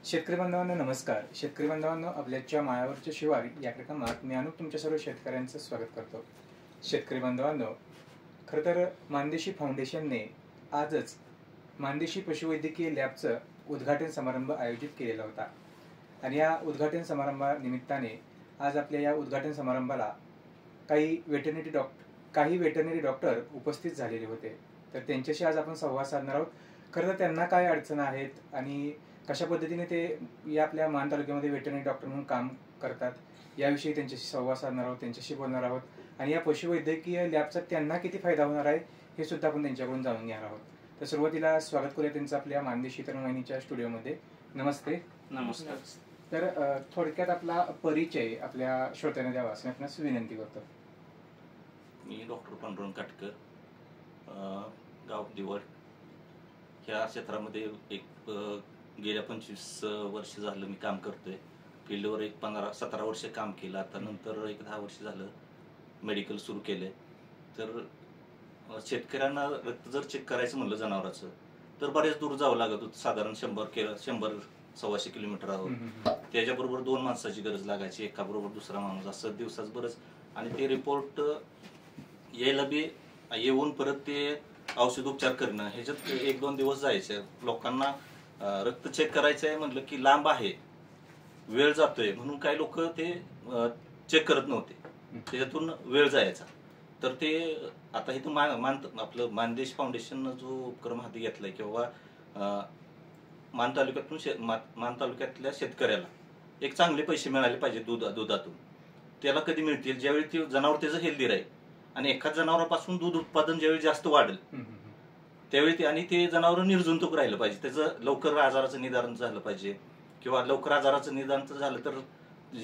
शेतकरी बांधवांनो नमस्कार. शेतकरी बांधवांनो, आपल्याच्या माळावरच्या शिवार या कार्यक्रमात मी अनुप तुमच्या सर्व शेतकऱ्यांचं स्वागत करतो. शेतकरी बांधवांनो, खरं तर मानदेशी फाउंडेशनने आजच मानदेशी पशुवैद्यकीय लॅबचं उद्घाटन समारंभ आयोजित केलेला होता आणि या उद्घाटन समारंभानिमित्ताने आज आपल्या या उद्घाटन समारंभाला काही वेटरनरी डॉक्टर उपस्थित झालेले होते. तर त्यांच्याशी आज आपण संवाद साधणार आहोत. खरं तर त्यांना काय अडचणी आहेत आणि कशा पद्धतीने ते या आपल्या मान तालुक्यामध्ये वेटरनरी डॉक्टर म्हणून काम करतात याविषयी त्यांच्याशी संवाद साधणार आहोत, त्यांच्याशी बोलणार आहोत आणि या पशुवैद्यकीय लॅबचा त्यांना किती फायदा होणार आहे हे सुद्धा आपण त्यांच्याकडून जाणून घेणार आहोत. तर सुरुवातीला स्वागत करूया त्यांचं आपल्या मानदेशी तरुण वाहिनीच्या स्टुडिओमध्ये. नमस्ते. नमस्कार. तर थोडक्यात आपला परिचय आपल्या श्रोत्यांना द्यावा असं आपणास विनंती करतो. मी डॉक्टर पांडुरंग काटकर, गाव दिवड. ह्या क्षेत्रामध्ये एक गेल्या 25 वर्ष झालं मी काम करतोय. फील्डवर एक 15-17 वर्ष काम केलं. आता नंतर एक 10 वर्ष झालं मेडिकल सुरू केलंय. तर शेतकऱ्यांना रक्त जर चेक करायचं म्हणलं जनावरांचं तर बरेच दूर जावं लागत होतं. साधारण 100-125 किलोमीटर आहोत. त्याच्याबरोबर 2 माणसाची गरज लागायची, एकाबरोबर दुसरा माणूस, असं दिवसाच बरंच. आणि ते रिपोर्ट यायला बी येऊन परत ते औषधोपचार करणं ह्याच्यात 1-2 दिवस जायचे. लोकांना रक्त चेक करायचं आहे म्हटलं की लांब आहे, वेळ जातोय म्हणून काही लोक ते चेक करत नव्हते, त्याच्यातून वेळ जायचा. तर ते आता इथं आपलं मानदेश फाउंडेशननं जो उपक्रम हाती घेतलाय किंवा मान तालुक्यातल्या शेतकऱ्याला एक चांगले पैसे मिळाले पाहिजे दुधातून. त्याला कधी मिळतील? ज्यावेळी ते जनावर त्याचं हेल्दी राहील आणि एखाद जनावरापासून दूध उत्पादन ज्यावेळी जास्त वाढेल त्यावेळी आणि ते जनावर निर्जंतुक राहिलं पाहिजे. त्याचं लवकर आजाराचं निदान झालं पाहिजे किंवा लवकर आजाराचं निदान झालं तर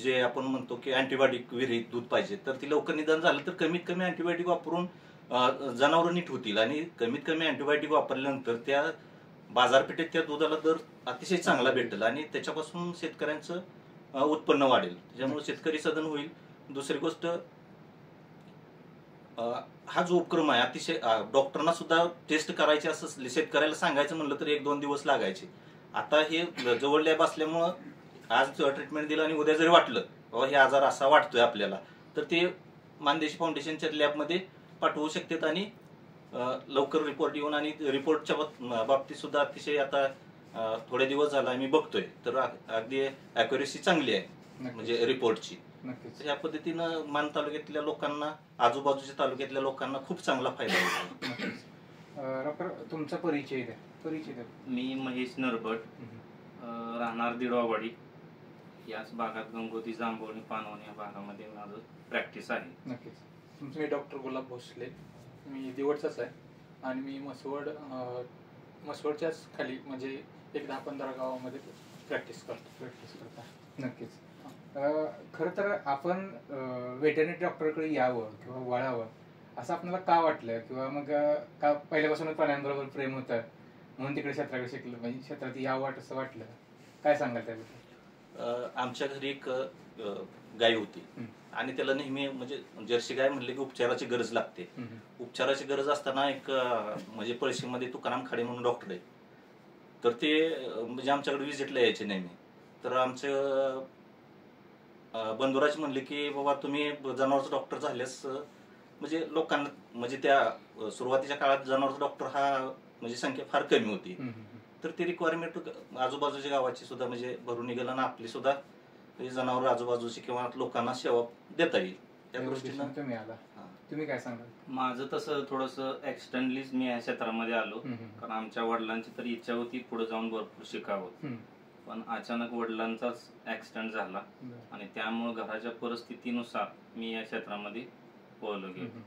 जे आपण म्हणतो की अँटीबायोटिक विरहित दूध पाहिजे, तर ती लवकर निदान झालं तर कमीत कमी अँटीबायोटिक वापरून जनावर नीट होतील. आणि कमीत कमी अँटीबायोटिक वापरल्यानंतर त्या बाजारपेठेत त्या दुधाला दर अतिशय चांगला भेटेल आणि त्याच्यापासून शेतकऱ्यांचं उत्पन्न वाढेल. त्याच्यामुळे शेतकरी सधन होईल. दुसरी गोष्ट, हा जो उपक्रम आहे अतिशय डॉक्टरांना सुद्धा टेस्ट करायचे असं शेतकऱ्याला सांगायचं म्हणलं तर 1-2 दिवस लागायचे. आता हे जवळ लॅब असल्यामुळं आज ट्रीटमेंट दिलं आणि उद्या जरी वाटलं बाबा हे आजार असा वाटतोय आपल्याला तर ते मानदेशी फाउंडेशनच्या लॅबमध्ये पाठवू शकतात आणि लवकर रिपोर्ट येऊन आणि रिपोर्टच्या बाबतीत सुद्धा अतिशय आता थोडे दिवस झाला आम्ही बघतोय तर अगदी अॅक्युरेसी चांगली आहे म्हणजे रिपोर्टची. या पद्धतीनं मान तालुक्यातल्या लोकांना, आजूबाजूच्या तालुक्यातल्या लोकांना खूप चांगला फायदा होतो. डॉक्टर, तुमचा परिचय द्या. मी महेश नरबट, राहणार दिडवावाडी. याच भागात गंगोती, जांभवणी, पानवणी या भागामध्ये माझं प्रॅक्टिस आहे. नक्कीच. मी डॉक्टर गुलाब भोसले, मी दिवडचाच आहे आणि मी मसवडच्याच खाली म्हणजे एक 10-15 गावामध्ये प्रॅक्टिस करता. नक्कीच. खरं तर आपण वेटरनरी डॉक्टरकडे यावं किंवा वळावं असं आपल्याला का वाटलं किंवा मग का पहिल्यापासूनच प्राण्यांबरोबर प्रेम होतं म्हणून तिकडे क्षेत्राकडे शिकलं, म्हणजे क्षेत्रात यावं असं वाटलं? काय सांगाल त्याबद्दल? आमच्या घरी एक गाय होती आणि त्याला नेहमी म्हणजे जर्सी गाय म्हणले की उपचाराची गरज लागते. उपचाराची गरज असताना एक म्हणजे पळशीमध्ये तुकाराम खाडे म्हणून डॉक्टर आहे, तर ते म्हणजे आमच्याकडे व्हिजिटला यायचे नेहमी. तर आमचं बंधुराज म्हणले की बाबा तुम्ही जनावरचा डॉक्टर झाल्यास म्हणजे लोकांना म्हणजे त्या सुरुवातीच्या काळात जनावरचा डॉक्टर हा म्हणजे संख्या फार कमी होती, तर ती रिक्वायरमेंट आजूबाजूच्या गावाची सुद्धा म्हणजे भरून निघेल आणि आपली सुद्धा जनावर आजूबाजूची किंवा लोकांना सेवा देता येईल त्या दृष्टीनं तुम्ही आला. तुम्ही काय सांगाल? माझं तसं थोडंसं एक्सटर्नलीच मी या क्षेत्रामध्ये आलो, कारण आमच्या वडिलांची तर इच्छा होती पुढे जाऊन भरपूर शिकावं, पण अचानक वडिलांचाच ऍक्सिडेंट झाला आणि त्यामुळे घराच्या परिस्थितीनुसार मी या क्षेत्रामध्ये पळलो गेलो.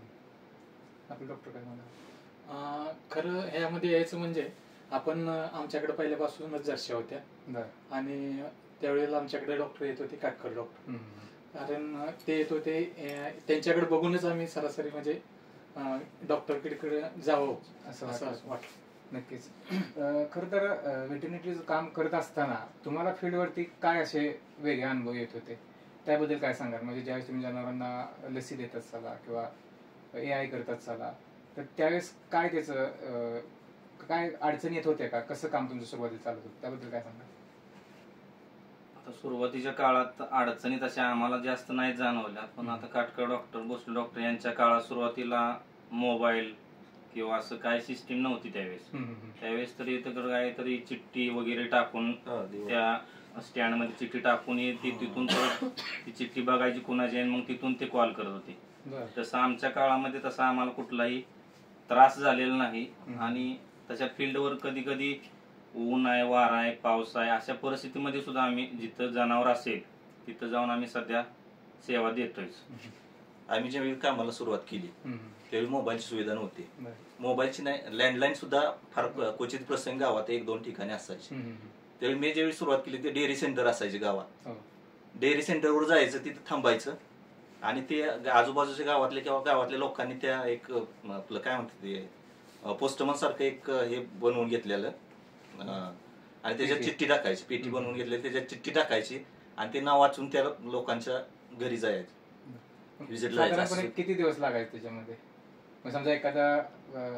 आपलं डॉक्टर काय म्हणा? खरं ह्यामध्ये यायचं म्हणजे आपण आमच्याकडे पहिल्यापासूनच जर्सी होत्या आणि त्यावेळेला आमच्याकडे डॉक्टर येत होते, काटकर डॉक्टर. कारण ते येत होते, त्यांच्याकडे बघूनच आम्ही सरासरी म्हणजे डॉक्टरकडे जावं असं वाटलं. नक्कीच. खरं तर वेटरनरीचं काम करत असताना तुम्हाला फील्डवरती काय असे वेगळे अनुभव येत होते त्याबद्दल काय सांगाल? म्हणजे ज्यावेळेस तुम्ही जनावरांना लसी देत असाला किंवा AI करत असाला तर त्यावेळेस काय त्याचं काय अडचणी येत होत्या का? कसं काम तुमचं सुरुवातीला चालत होतं त्याबद्दल काय सांगाल? आता सुरुवातीच्या काळात अडचणी तशा आम्हाला जास्त नाही जाणवल्या, पण आता काटकर डॉक्टर, भोसले डॉक्टर यांच्या काळात सुरुवातीला मोबाईल किंवा असं काय सिस्टीम नव्हती त्यावेळेस तरी काहीतरी चिठ्ठी वगैरे टाकून त्या स्टँड मध्ये चिठ्ठी टाकून तिथून परत ती चिठ्ठी बघायची कुणाची आणि मग तिथून ते कॉल करत होते. तसं आमच्या काळामध्ये तसं आम्हाला कुठलाही त्रास झालेला नाही. आणि तशा फील्डवर कधी कधी ऊन आहे, वारा आहे, पाऊस आहे, अशा परिस्थितीमध्ये सुद्धा आम्ही जिथं जनावर असेल तिथं जाऊन आम्ही सध्या सेवा देतोय. आम्ही ज्यावेळी कामाला सुरुवात केली त्यावेळी मोबाईलची सुविधा नव्हती. मोबाईलची नाही, लँडलाईन सुद्धा फार क्वचित प्रसंग गावात 1-2 ठिकाणी असायचे. त्यावेळी मी ज्यावेळी सुरुवात केली ते डेअरी सेंटर असायचे गावात. डेअरी सेंटरवर जायचं, तिथं थांबायचं आणि ते आजूबाजूच्या गावातले किंवा गावातल्या लोकांनी त्या एक आपलं काय म्हणतात ते पोस्टमन सारखं एक हे बनवून घेतलेलं आणि त्याच्यात चिठ्ठी टाकायची, पेटी बनवून घेतलेली त्याच्यात चिठ्ठी टाकायची आणि ते नाव वाचून त्या लोकांच्या घरी जायचं. साधारणपणे किती दिवस लागायचे त्याच्यामध्ये? समजा एखादा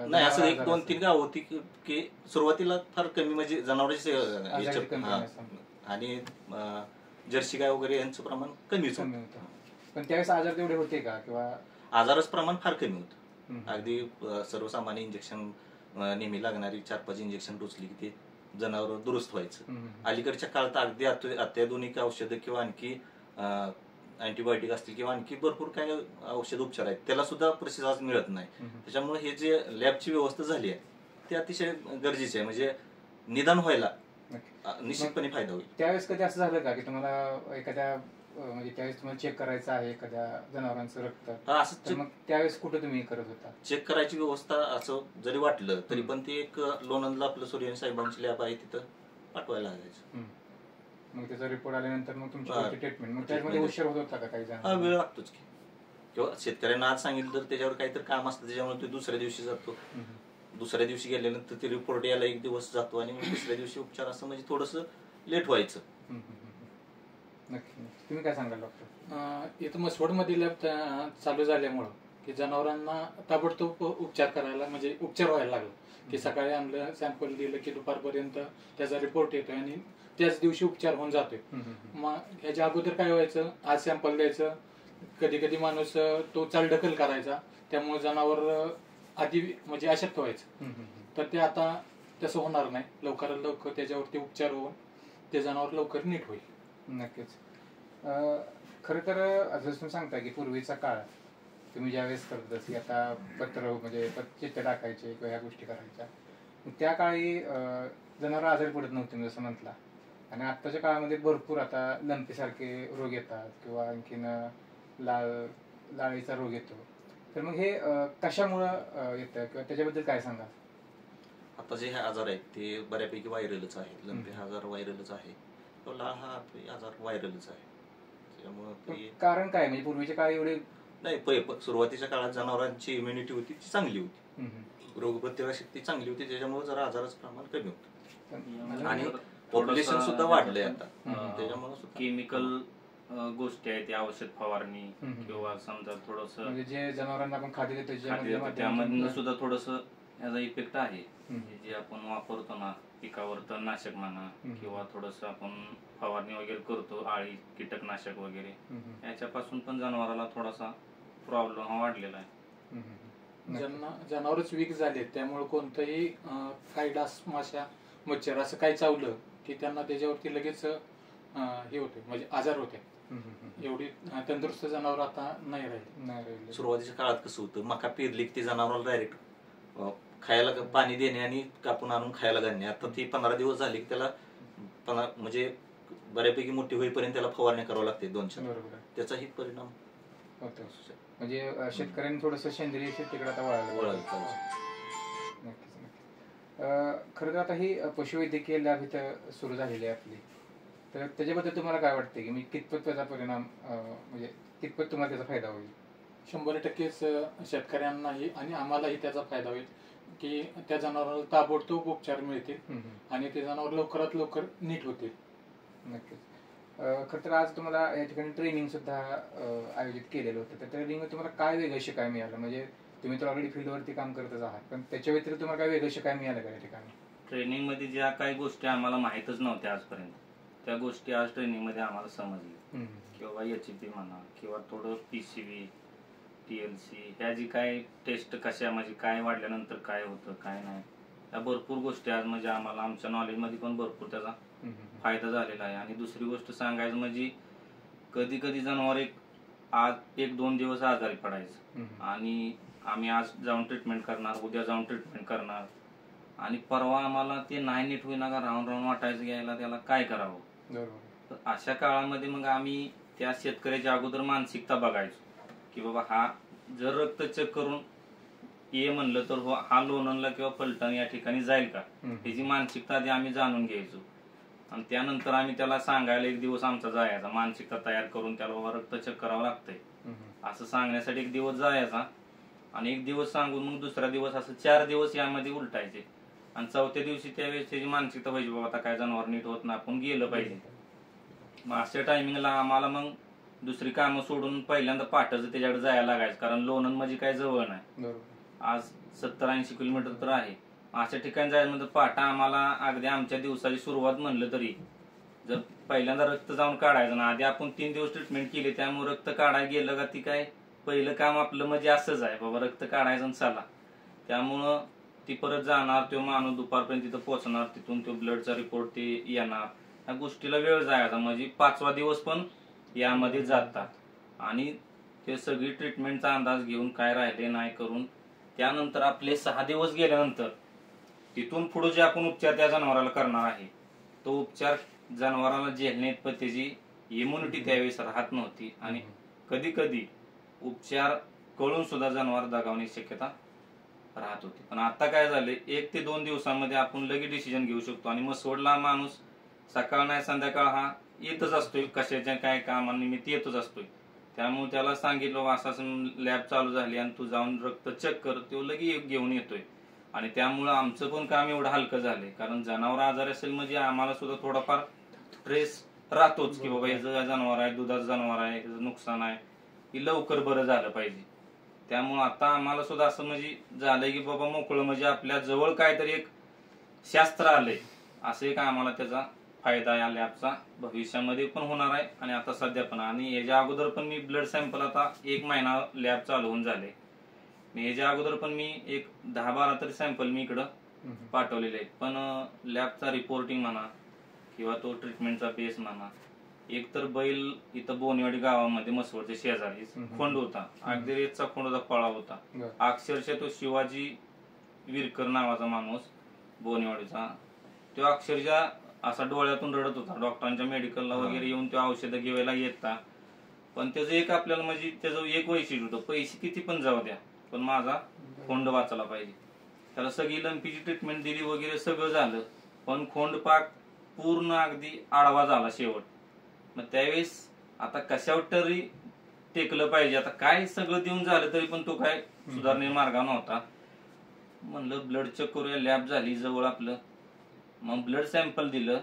नाही असं 1-2-3 गाव होती की सुरुवातीला फार कमी, म्हणजे जनावरांची आणि जर्सी गाय वगैरे यांचं प्रमाण कमीच होतं. पण त्यावेळेस आजार तेवढे होते का? किंवा आजारच प्रमाण फार कमी होतं. अगदी सर्वसामान्य इंजेक्शन नेहमी लागणारी 4-5 इंजेक्शन टोचली की ते जनावर दुरुस्त व्हायचं. अलीकडच्या काळात अगदी अत्याधुनिक औषधं किंवा आणखी अँटीबायोटिक असतील किंवा आणखी भरपूर काही औषध उपचार आहेत, त्याला सुद्धा प्रतिसाद मिळत नाही. त्याच्यामुळे हे जे लॅबची व्यवस्था झाली आहे ते अतिशय गरजेचे आहे, म्हणजे निदान व्हायला निश्चितपणे फायदा होईल. त्यावेळेस कधी असं झालं का की तुम्हाला एखाद्या म्हणजे त्यावेळेस तुम्हाला चेक करायचं आहे एखाद्या जनावरांचं रक्त, असं मग त्यावेळेस कुठे तुम्ही करत होता? चेक करायची व्यवस्था असं जरी वाटलं तरी पण ते एक लोणंदला आपलं सूर्यन साहेबांची लॅब आहे, तिथं पाठवायला लागायचं. मग त्याचा रिपोर्ट आल्यानंतर मग तुमची ट्रीटमेंट, मग त्यामध्ये उशीर होत होता का काही जण? वेळ लागतोच की, किंवा शेतकऱ्यांना आज सांगितलं तर त्याच्यावर काहीतरी काम असतं त्याच्यामुळे ते दुसऱ्या दिवशी जातो. दुसऱ्या दिवशी गेल्यानंतर ते रिपोर्ट यायला 1 दिवस जातो आणि तिसऱ्या दिवशी उपचार, असं म्हणजे थोडंसं लेट व्हायचं. नक्की. तुम्ही काय सांगाल डॉक्टर? इथं मसवडमध्ये लॅब चालू झाल्यामुळं की जनावरांना ताबडतोब उपचार करायला, म्हणजे उपचार व्हायला लागला. की सकाळी आणलं, सॅम्पल दिलं की दुपारपर्यंत त्याचा रिपोर्ट येतोय आणि त्याच दिवशी उपचार होऊन जातोय. मग ह्याच्या अगोदर काय व्हायचं, आज सॅम्पल द्यायचं, कधी कधी माणूस तो चालढकल करायचा, त्यामुळे जनावर आधी म्हणजे अशक्त व्हायचं. तर ते आता तसं होणार नाही, लवकरात लवकर त्याच्यावरती उपचार होऊन ते जनावर लवकर नीट होईल. नक्कीच. खरं तर जसं तुम्ही सांगता की पूर्वीचा काळ तुम्ही ज्यावेळेस करत की आता पत्र म्हणजे चिठ्ठ्या टाकायचे किंवा ह्या गोष्टी करायच्या, त्या काळी जनावर आजारी पडत नव्हते जसं म्हटला. आणि आत्ताच्या काळामध्ये भरपूर आता लंपीसारखे रोग येतात किंवा आणखीन लाळीचा रोग येतो. तर मग हे कशामुळं येतं किंवा त्याच्याबद्दल काय सांगा? आता जे हे आजार आहेत ते बऱ्यापैकी व्हायरलच आहे. लंपी हा आजार व्हायरलच आहे, लाळ हा आजार व्हायरलच आहे. त्यामुळे कारण काय, म्हणजे पूर्वीच्या काळी एवढे नाही, सुरुवातीच्या काळात जनावरांची इम्युनिटी होती ती चांगली होती, रोगप्रतिकारक शक्ती चांगली होती, त्याच्यामुळे जरा आजाराचं प्रमाण कमी होतं आणि पॉप्युलेशन सुद्धा वाढलंय आता. त्याच्यामुळे केमिकल गोष्टी आहेत, औषध फवारणी किंवा समजा थोडस जे जनावरांना आपण खाद्य देतो त्यामधनं सुद्धा थोडस याचा इफेक्ट आहे. जे आपण वापरतो ना पिकावर, तणनाशक म्हणा किंवा थोडस आपण फवारणी वगैरे करतो, आळी कीटकनाशक वगैरे, याच्यापासून पण जनावराला थोडासा प्रॉब्लेम हा वाढलेला आहे. जनावरच वीक झाले, त्यामुळे कोणतंही काही डास, माशा, मच्छर असं काही चावलं की त्यांना त्याच्यावरती लगेच हे होते, म्हणजे आजार होते. एवढी तंदुरुस्त जनावर आता नाही राहिले. सुरुवातीच्या काळात कसं होतं, मका पेरली की ते जनावराला डायरेक्ट खायला पाणी देणे आणि कापून आणून खायला घालणे. आता ती 15 दिवस झाली की त्याला म्हणजे बऱ्यापैकी मोठी होईपर्यंत त्याला फवारणी करावं लागते 2-4. त्याचाही परिणाम होतो. म्हणजे शेतकऱ्यांनी थोडस सेंद्रिय शेतीकडे आता वळायला पाहिजे. नक्कीच. खरं तर आता ही पशुवैद्यकीय लॅब इथं सुरू झालेली आहे आपली, तर त्याच्याबद्दल तुम्हाला काय वाटते की मी कितपत त्याचा परिणाम, म्हणजे कितपत तुम्हाला त्याचा फायदा होईल? 100% शेतकऱ्यांनाही आणि आम्हालाही त्याचा फायदा होईल की त्या जनावराला ताबडतोब उपचार मिळतील आणि ते जनावर लवकरात लवकर नीट होतील. नक्कीच. खरं तर आज तुम्हाला या ठिकाणी ट्रेनिंग सुद्धा आयोजित केलेलं होतं. तर ट्रेनिंग तुम्हाला काय वेगळं शिकायला मिळालं? म्हणजे तुम्ही तर ऑलरेडी फील्डवरती काम करतच आहात, पण त्याच्या व्यतिरिक्त तुम्हाला काय वेगळं शिकायला मिळालं का या ठिकाणी? ट्रेनिंग मध्ये ज्या काही गोष्टी आम्हाला माहीतच नव्हत्या आजपर्यंत, त्या गोष्टी आज ट्रेनिंग मध्ये आम्हाला समजल्या किंवा HEP म्हणा किंवा थोडं PCV TLC ह्या जी काय टेस्ट कशा म्हणजे काय वाढल्यानंतर काय होतं काय नाही, या भरपूर गोष्टी आज म्हणजे आम्हाला आमच्या नॉलेजमध्ये पण भरपूर त्याचा फायदा झालेला आहे. आणि दुसरी गोष्ट सांगायचं म्हणजे कधी कधी जनावर आज 1-2 दिवस आजारी पडायचं आणि आम्ही आज जाऊन ट्रीटमेंट करणार, उद्या जाऊन ट्रीटमेंट करणार आणि परवा आम्हाला ते नाही नीट होईना का राहून राहून वाटायचं घ्यायला त्याला काय करावं. तर अशा काळामध्ये मग आम्ही त्या शेतकऱ्याच्या अगोदर मानसिकता बघायचो की बाबा हा जर रक्त चेक करून ये म्हणलं तर हा लोणंदला किंवा फलटण या ठिकाणी जाईल का, त्याची मानसिकता आधी आम्ही जाणून घ्यायचो. आणि त्यानंतर आम्ही त्याला सांगायला एक दिवस आमचा जायचा, मानसिकता तयार करून त्याला बाबा रक्त चेक करावं लागतंय असं सांगण्यासाठी एक दिवस जायचा. आणि एक दिवस सांगून मग दुसरा दिवस असं 4 दिवस यामध्ये उलटायचे. आणि 4थ्या दिवशी त्यावेळेस त्याची मानसिकता पाहिजे बाबा आता काय जनावर नीट होत ना, आपण गेलं पाहिजे. मग अशा टायमिंगला आम्हाला मग दुसरी कामं सोडून पहिल्यांदा पाटाचं त्याच्याकडे जायला लागायचं, कारण लोणंद म्हणजे काय जवळ नाही, आज 70-80 किलोमीटर तर आहे. अशा ठिकाणी जायचं म्हणजे पाटा आम्हाला अगदी आमच्या दिवसाची सुरुवात म्हणलं तरी जर पहिल्यांदा रक्त जाऊन काढायचं ना, आधी आपण 3 दिवस ट्रीटमेंट केली त्यामुळे रक्त काढायला गेलं का ती काय पहिलं काम आपलं म्हणजे असंच आहे बाबा रक्त काढायचं चला. त्यामुळं ती परत जाणार, तो माणूस दुपारपर्यंत तिथं पोहोचणार, तिथून तो ब्लडचा रिपोर्ट ते येणार, या गोष्टीला वेळ जायचा. म्हणजे 5वा दिवस पण यामध्ये जातात. आणि ते सगळी ट्रीटमेंटचा अंदाज घेऊन काय राहिले नाही करून त्यानंतर आपले 6 दिवस गेल्यानंतर तिथून पुढे जे आपण उपचार त्या जनावराला करणार आहे तो उपचार जनावराला झेलण्यात त्याची इम्युनिटी त्यावेळेस राहत नव्हती आणि कधी कधी उपचार कळून सुद्धा जनावर दगावण्याची शक्यता राहत होती. पण आता काय झाले 1 ते 2 दिवसांमध्ये आपण लगेच डिसिजन घेऊ शकतो. आणि मग सोडला माणूस सकाळ नाही संध्याकाळ हा येतच असतोय, कशाच्या काय कामानिमित्त येतच असतोय. त्यामुळे त्याला सांगितलं असं लॅब चालू झाली आणि तू जाऊन रक्त चेक कर, तो लगेच घेऊन येतोय. आणि त्यामुळं आमचं पण काम एवढं हलकं झालंय, कारण जनावर आजारी असेल म्हणजे आम्हाला सुद्धा थोडाफार स्ट्रेस राहतोच की बाबा हे जनावर आहे, दुधाचं जनावर आहे, ह्याचं नुकसान आहे, की लवकर बरं झालं पाहिजे. त्यामुळं आता आम्हाला सुद्धा असं म्हणजे झालंय की बाबा मोकळं म्हणजे आपल्या जवळ काहीतरी एक शास्त्र आलंय, असं एक आम्हाला त्याचा फायदा या लॅबचा भविष्यामध्ये पण होणार आहे आणि आता सध्या पण. आणि याच्या अगोदर पण मी ब्लड सॅम्पल आता 1 महिना लॅब चालू होऊन झाले. याच्या अगोदर पण मी एक 10-12 तरी सॅम्पल मी इकडं पाठवलेले आहेत. पण लॅबचा रिपोर्टिंग म्हणा किंवा तो ट्रीटमेंटचा बेस म्हणा, एक तर बैल इथं बोनेवाडी गावामध्ये मसवडच्या शेजारी खोंड होता, अगदी रेतचा खोंडचा पळा होता. अक्षरशः तो शिवाजी विरकर नावाचा माणूस बोनेवाडीचा, तो अक्षरशः असा डोळ्यातून रडत होता. डॉक्टरांच्या मेडिकलला वगैरे येऊन तो औषधं घेवायला येता. पण त्याचं एक आपल्याला म्हणजे त्याचं एक वैशिष्ट्य होतं, पैसे किती पण जाऊ द्या पण माझा खोंड वाचला पाहिजे. त्याला सगळी लंपीची ट्रीटमेंट दिली वगैरे सगळं झालं, पण खोंड पाक पूर्ण अगदी आडवा झाला शेवट. मग त्यावेळेस आता कशावर तरी टेकलं पाहिजे, आता काय सगळं देऊन झालं तरी पण तो काय सुधारणे मार्गा नव्हता. म्हणलं ब्लड चेक करूया, लॅब झाली जवळ आपलं. मग ब्लड सॅम्पल दिलं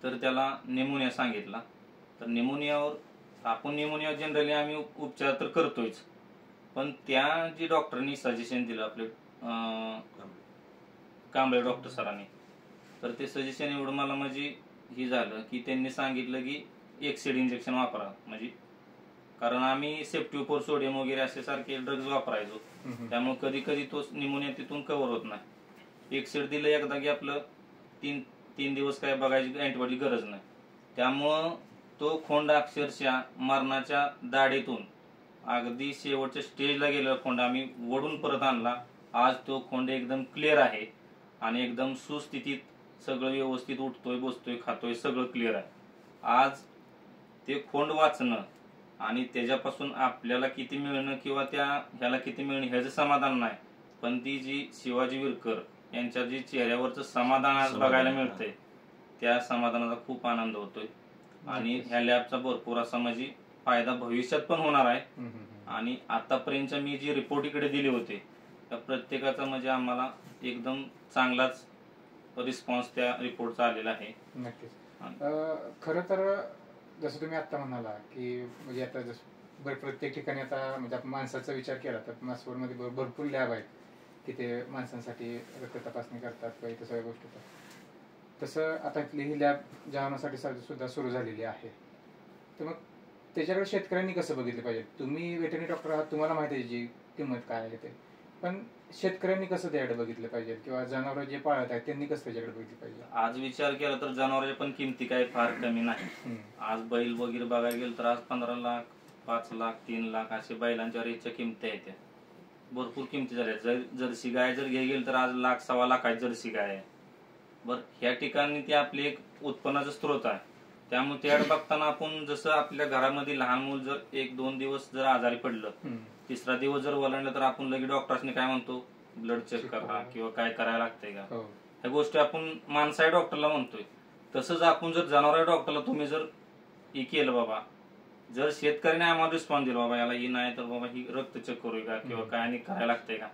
तर त्याला निमोनिया सांगितला. तर निमोनियावर आपण निमोनिया जनरली आम्ही उपचार तर करतोयच, पण त्या जी डॉक्टरनी सजेशन दिलं आपले कांबळे डॉक्टर सरांनी, तर ते सजेशन एवढं मला म्हणजे हे झालं की त्यांनी सांगितलं की एक्सिड इंजेक्शन वापरा. म्हणजे कारण आम्ही सेफ्ट्यूपोर सोडियम वगैरे असे सारखे ड्रग्ज वापरायचो, त्यामुळे कधी कधी तो निमोनिया तिथून कव्हर होत नाही. एक्सिड दिलं एकदा की आपलं 3 दिवस काय बघायची अँटीबॉडी गरज नाही. त्यामुळं तो खोंड अक्षरशः मरणाच्या दाढेतून अगदी शेवटच्या स्टेजला गेलेला खोंड आम्ही वडून परत आणला. आज तो खोंड एकदम क्लिअर आहे आणि एकदम सुस्थितीत सगळं व्यवस्थित उठतोय, बसतोय, खातोय, सगळं क्लिअर आहे. आज ते खोंड वाचणं आणि त्याच्यापासून आपल्याला किती मिळणं किंवा त्या ह्याला किती मिळणं ह्याचं समाधान नाही, पण ती जी शिवाजी विरकर यांच्या जी चेहऱ्यावरचं समाधान आज बघायला मिळतंय त्या समाधानाचा खूप आनंद होतोय. आणि ह्या लॅबचा भरपूर असा म्हणजे फायदा भविष्यात पण होणार आहे. आणि आतापर्यंत मी जी रिपोर्ट इकडे दिले होते त्या प्रत्येकाचा म्हणजे आम्हाला एकदम चांगलाच रिस्पॉन्स त्या रिपोर्टचा आलेला आहे. नक्कीच. खरं तर जसं तुम्ही आता म्हणाला की म्हणजे आता जसं प्रत्येक ठिकाणी आता म्हणजे आपण माणसाचा विचार केला तर मासवडमध्ये भरपूर लॅब आहेत की ते माणसांसाठी रक्त तपासणी करतात किंवा इतर सगळ्या गोष्टी. तसं आता इथली ही लॅब जहानासाठी सुद्धा सुरू झालेली आहे. तर मग त्याच्याकडे शेतकऱ्यांनी कसं बघितलं पाहिजे? तुम्ही वेटरनरी डॉक्टर आहात, तुम्हाला माहिती आहे जी किंमत काय आहे ते, पण शेतकऱ्यांनी कसं त्याकडे बघितलं पाहिजे किंवा जनावर जे पाळत आहेत त्यांनी कसं त्याच्याकडे बघितलं पाहिजे? आज विचार केला तर जनावरांच्या पण किमती काही फार कमी नाही. आज बैल वगैरे बघायला गेलं तर आज 15 लाख, 5 लाख, 3 लाख असे बैलांच्या रेटच्या किमती आहेत. त्या भरपूर किमती झाल्या. जर्सी गाय जर घ्यायला गेलं तर आज 1 लाख, 1.25 लाख जर्सी गाय आहे. बरं, ह्या ठिकाणी ते आपले एक उत्पन्नाचा स्रोत आहे. त्यामुळे त्याकडे बघताना आपण जसं आपल्या घरामध्ये लहान मूल जर 1-2 दिवस जर आजारी पडलं, 3रा दिवस जर वळणलं तर आपण लगेच डॉक्टरने काय म्हणतो, ब्लड चेक करा किंवा काय करायला लागतंय का, ह्या गोष्टी आपण माणसाच्या डॉक्टरला म्हणतोय. तसंच आपण जर जनावराच्या डॉक्टरला तुम्ही जर हे केलं बाबा, जर शेतकऱ्याने आम्हाला रिस्पॉन्स दिला बाबा याला ही नाही तर बाबा ही रक्त चेक करूया का किंवा काय आणि करायला लागतंय का,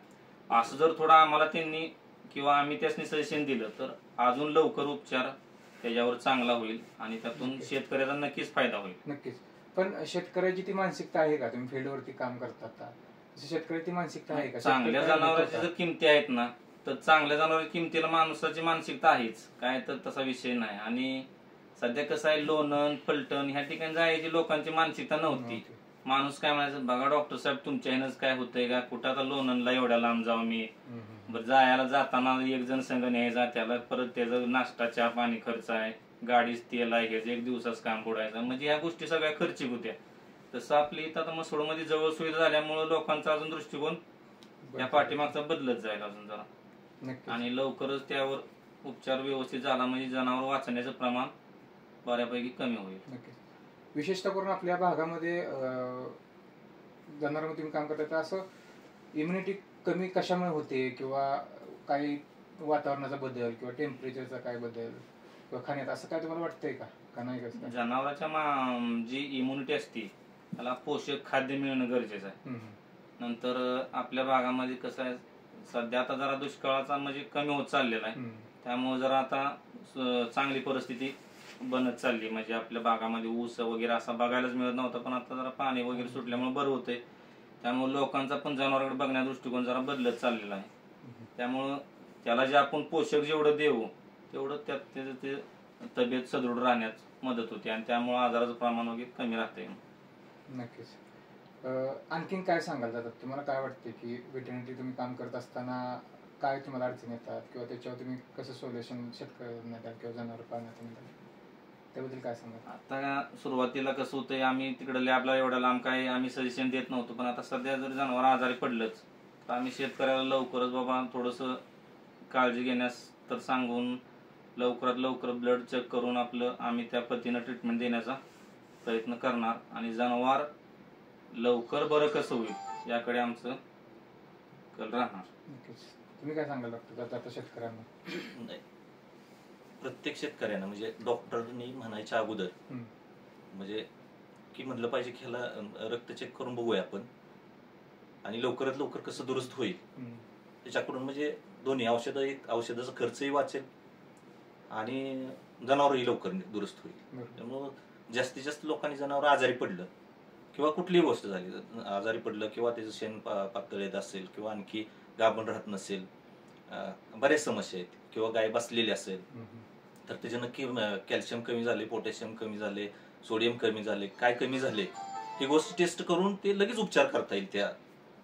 असं जर थोडा आम्हाला त्यांनी किंवा आम्ही त्यासनी सजेशन दिलं तर अजून लवकर उपचार त्याच्यावर चांगला होईल आणि त्यातून शेतकऱ्याचा नक्कीच फायदा होईल. नक्कीच. पण शेतकऱ्याची ती मानसिकता आहे का? तुम्ही फील्डवरती काम करतात, शेतकऱ्याची मानसिकता आहे का? चांगल्या जनावरांच्या जर किमती आहेत ना, तर चांगल्या जनावरांच्या किमतीला माणसाची मानसिकता आहेच, काय तर तसा विषय नाही. आणि सध्या कसं आहे, लोणंद, फलटण ह्या ठिकाणी जायची लोकांची मानसिकता नव्हती. माणूस काय म्हणायचं, बघा डॉक्टर साहेब तुमच्या ह्यानंच काय होतंय का, कुठं आता लोणंदला एवढ्या लांब जाऊ मी, बरं जायला जाताना 1 जण संघ न्यायचा, त्याला परत त्याचं नाश्ता चहा पाणी खर्च आहे, गाडीच तेल आहे, ह्याचं 1 दिवसाच काम बुडायचं, म्हणजे ह्या गोष्टी सगळ्या खर्चिक होत्या. तसं आपली इथं आता मसोडमध्ये जवळ सुविधा झाल्यामुळे लोकांचा अजून दृष्टिकोन या पाठीमागचा बदलत जाईल अजून जरा, आणि लवकरच त्यावर उपचार व्यवस्थित झाला म्हणजे जनावर वाचण्याचं प्रमाण बऱ्यापैकी कमी होईल. विशेषतः करून आपल्या भागामध्ये जनावरांमध्ये तुम्ही काम करता, असं इम्युनिटी कमी कशामुळे होते किंवा काही वातावरणाचा बदल किंवा टेम्परेचरचा काय बदल किंवा खाण्यात, असं काय तुम्हाला वाटतंय का नाही? कसं जनावरांच्या जी इम्युनिटी असते त्याला पोषक खाद्य मिळणं गरजेचं आहे. नंतर आपल्या भागामध्ये कसं आहे, सध्या आता जरा दुष्काळाचा म्हणजे कमी होत चाललेला आहे, त्यामुळे जरा आता चांगली परिस्थिती बनत चालली. म्हणजे आपल्या भागामध्ये ऊस वगैरे असा बघायलाच मिळत नव्हता, पण आता जरा पाणी वगैरे सुटल्यामुळे बरं होतंय. त्यामुळे लोकांचा पण जनावरांकडे बघण्याचा दृष्टिकोन जरा बदलत चाललेला आहे. त्यामुळं त्याला जे आपण पोषक जेवढं देऊ तेवढं त्यात त्याचं ते तब्येत सदृढ राहण्यास मदत होते आणि त्यामुळे आजाराचं प्रमाण वगैरे कमी राहतंय. नक्कीच. आणखीन काय सांगाल जातात, तुम्हाला काय वाटते की वेटरनरी तुम्ही काम करत असताना काय तुम्हाला अडचणी येतात किंवा त्याच्यावर तुम्ही कसं सोल्युशन शेतकऱ्यांना द्याल किंवा जनावर पाळण्यात द्याल, त्याबद्दल काय सांगाल? आता सुरुवातीला कसं होतंय, आम्ही तिकडे लॅबला एवढ्या लांब काय आम्ही सजेशन देत नव्हतो, पण आता सध्या जर जनावर आजारी पडलंच तर आम्ही शेतकऱ्याला लवकरच बाबा थोडंसं काळजी घेण्यास तर सांगून लवकरात लवकर ब्लड चेक करून आपलं आम्ही त्या पद्धतीनं ट्रीटमेंट देण्याचा प्रयत्न करणार आणि जनावर लवकर बरं कसं होईल याकडे आमचं कल राहणार. तुम्ही काय सांगाल डॉक्टर आता शेतकऱ्यांना? नाही, प्रत्येक शेतकऱ्यांना म्हणजे डॉक्टरनी म्हणायच्या अगोदर म्हणजे की म्हटलं पाहिजे की ह्याला रक्त चेक करून बघूया आपण आणि लवकरात लवकर कसं दुरुस्त होईल त्याच्याकडून, म्हणजे दोन्ही औषधाचा खर्चही वाचेल आणि जनावरही लवकर दुरुस्त होईल. त्यामुळं जास्तीत जास्त लोकांनी जनावर आजारी पडलं किंवा कुठलीही गोष्ट झाली, आजारी पडलं किंवा त्याचं शेण पातळ येत असेल किंवा आणखी गाभण राहत नसेल, बऱ्याच समस्या आहेत, किंवा गाय बसलेली असेल तर त्याचे नक्की कॅल्शियम कमी झाले, पोटॅशियम कमी झाले, सोडियम कमी झाले, काय कमी झाले ही गोष्ट टेस्ट करून ते लगेच उपचार करता येईल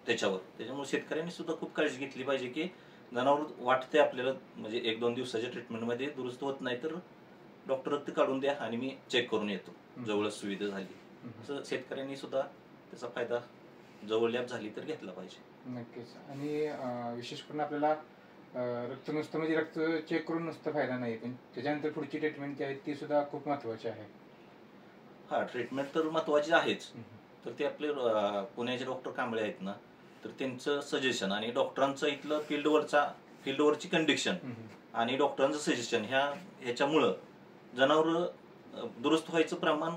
त्याच्यावर. त्याच्यामुळे शेतकऱ्यांनी सुद्धा खूप काळजी घेतली पाहिजे की जनावर वाटते आपल्याला म्हणजे 1-2 दिवसाच्या ट्रीटमेंटमध्ये दुरुस्त होत नाही तर डॉक्टर रक्त काढून द्या आणि मी चेक करून येतो, जवळच सुविधा झाली, असं शेतकऱ्यांनी सुद्धा त्याचा फायदा जवळ लॅब झाली तर घेतला पाहिजे. नक्कीच. आणि विशेष करून आपल्याला रक्त नुसतं म्हणजे रक्त चेक करून नुसतं फायदा नाही, पण त्याच्यानंतर पुढची ट्रीटमेंट जी आहे ती सुद्धा खूप महत्वाची आहे. हा, ट्रीटमेंट तर महत्वाची आहेच. तर ते आपले पुण्याचे डॉक्टर कांबळे आहेत ना, तर त्यांचं सजेशन आणि डॉक्टरांचं इथलं फील्डवरची कंडिशन आणि डॉक्टरांचं सजेशन ह्याच्यामुळं जनावर दुरुस्त व्हायचं प्रमाण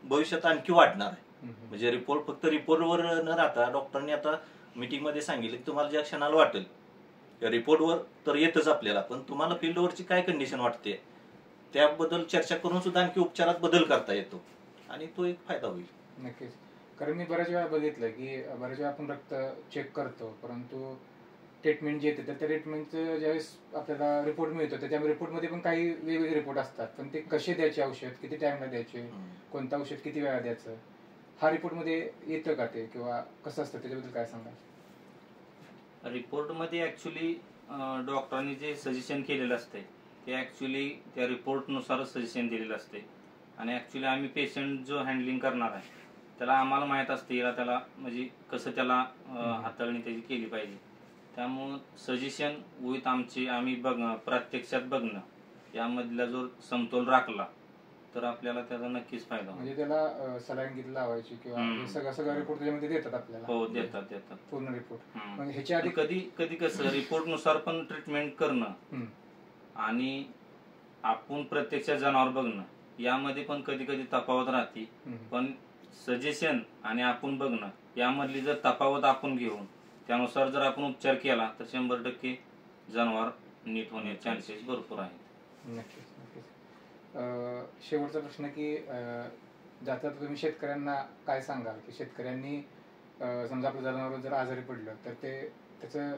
भविष्यात आणखी वाढणार आहे. म्हणजे फक्त रिपोर्टवर न राहता डॉक्टरांनी आता मीटिंगमध्ये सांगितलं की तुम्हाला ज्या क्षणाला वाटेल रिपोर्टवर तर येतच आपल्याला, पण तुम्हाला फील्डवरची काय कंडिशन वाटते त्याबद्दल चर्चा करून सुद्धा आणखी उपचारात बदल करता येतो आणि तो एक फायदा होईल. नक्कीच. कारण मी बऱ्याच वेळा बघितलं की बऱ्याच वेळा आपण रक्त चेक करतो परंतु ट्रीटमेंट जे येते तर त्या ट्रीटमेंटचं ज्यावेळेस आपल्याला रिपोर्ट मिळतो तर त्या रिपोर्टमध्ये पण काही वेगवेगळे रिपोर्ट असतात, पण ते कसे द्यायचे औषध, किती टाइमला द्यायचे, कोणतं औषध किती वेळा द्यायचं, हा रिपोर्टमध्ये येतं का ते, किंवा कसं असतं त्याच्याबद्दल काय सांगा? रिपोर्टमध्ये ॲक्च्युली डॉक्टरांनी जे सजेशन केलेलं असते ते ॲक्च्युली त्या रिपोर्टनुसारच सजेशन दिलेलं असते. आणि ॲक्च्युली आम्ही पेशंट जो हँडलिंग करणार आहे त्याला आम्हाला माहीत असते त्याला म्हणजे कसं त्याला हाताळणी त्याची केली पाहिजे. त्यामुळं सजेशन विथ आम्ही प्रत्यक्षात बघणं यामधला जो समतोल राखला तर आपल्याला त्याचा नक्कीच फायदा होईल. म्हणजे त्याला सलाईन किती लावायची किंवा सगळा रिपोर्ट त्याच्यामध्ये देतात आपल्याला? हो, देतात पूर्ण रिपोर्ट. मग ह्याच्या आधी कधी कसं रिपोर्टनुसार पण ट्रीटमेंट करणं आणि आपण प्रत्यक्षात जनावर बघणं यामध्ये पण कधी तफावत राहते. पण सजेशन आणि आपण बघणं यामधली जर तफावत आपण घेऊन त्यानुसार जर आपण उपचार केला तर 100% जनावर नीट होण्याचे चान्सेस भरपूर आहेत. नक्कीच. शेवटचा प्रश्न की जाता तुम्ही शेतकऱ्यांना काय सांगाल की शेतकऱ्यांनी समजा आपलं जनावर जर आजारी पडलं तर ते त्याचं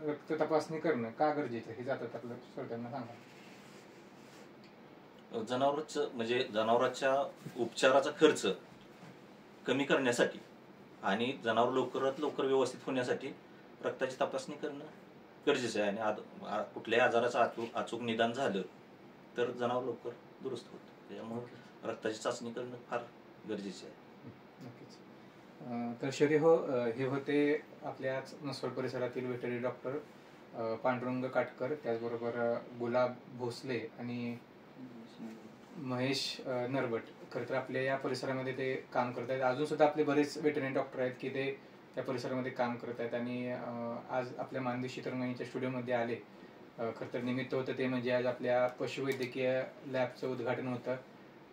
रक्त तपासणी करणं का गरजेचं हे जातात आपलं श्रोत्यांना सांगा? जनावराच्या उपचाराचा खर्च कमी करण्यासाठी आणि जनावर लवकरात लवकर व्यवस्थित होण्यासाठी रक्ताची तपासणी करणं गरजेचं आहे. आणि कुठल्याही आजाराचं अचूक निदान झालं तर जनावर लवकर दुरुस्त होतं. त्यामुळे रक्ताची चाचणी करणं फार गरजेचे आहे. नक्कीच. तर शरी हे होते आपल्या म्हसवड परिसरातील व्हेटरनरी डॉक्टर पांडुरंग काटकर, त्याचबरोबर गुलाब भोसले आणि महेश नरवट. खरं तर आपल्या या परिसरामध्ये ते काम करत आहेत. अजून सुद्धा आपले बरेच व्हेटरनरी डॉक्टर आहेत की ते त्या परिसरामध्ये काम करत आहेत आणि आज आपल्या मानदेशी तरंगाईच्या स्टुडिओमध्ये आले. खरं तर निमित्त होतं ते म्हणजे आज आपल्या पशुवैद्यकीय लॅबचं उद्घाटन होतं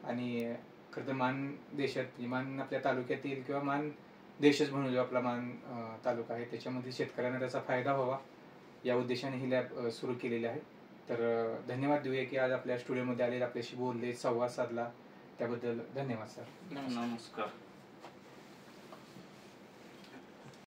आणि खरं तर मान आपल्या तालुक्यातील किंवा मान देशच म्हणून जो आपला मान तालुका आहे त्याच्यामध्ये शेतकऱ्यांना त्याचा फायदा व्हावा या उद्देशाने ही लॅब सुरू केलेली आहे. तर धन्यवाद देऊया की आज आपल्या स्टुडिओमध्ये आले, आपल्याशी बोलले, संवाद साधला, त्याबद्दल धन्यवाद सर. नमस्कार.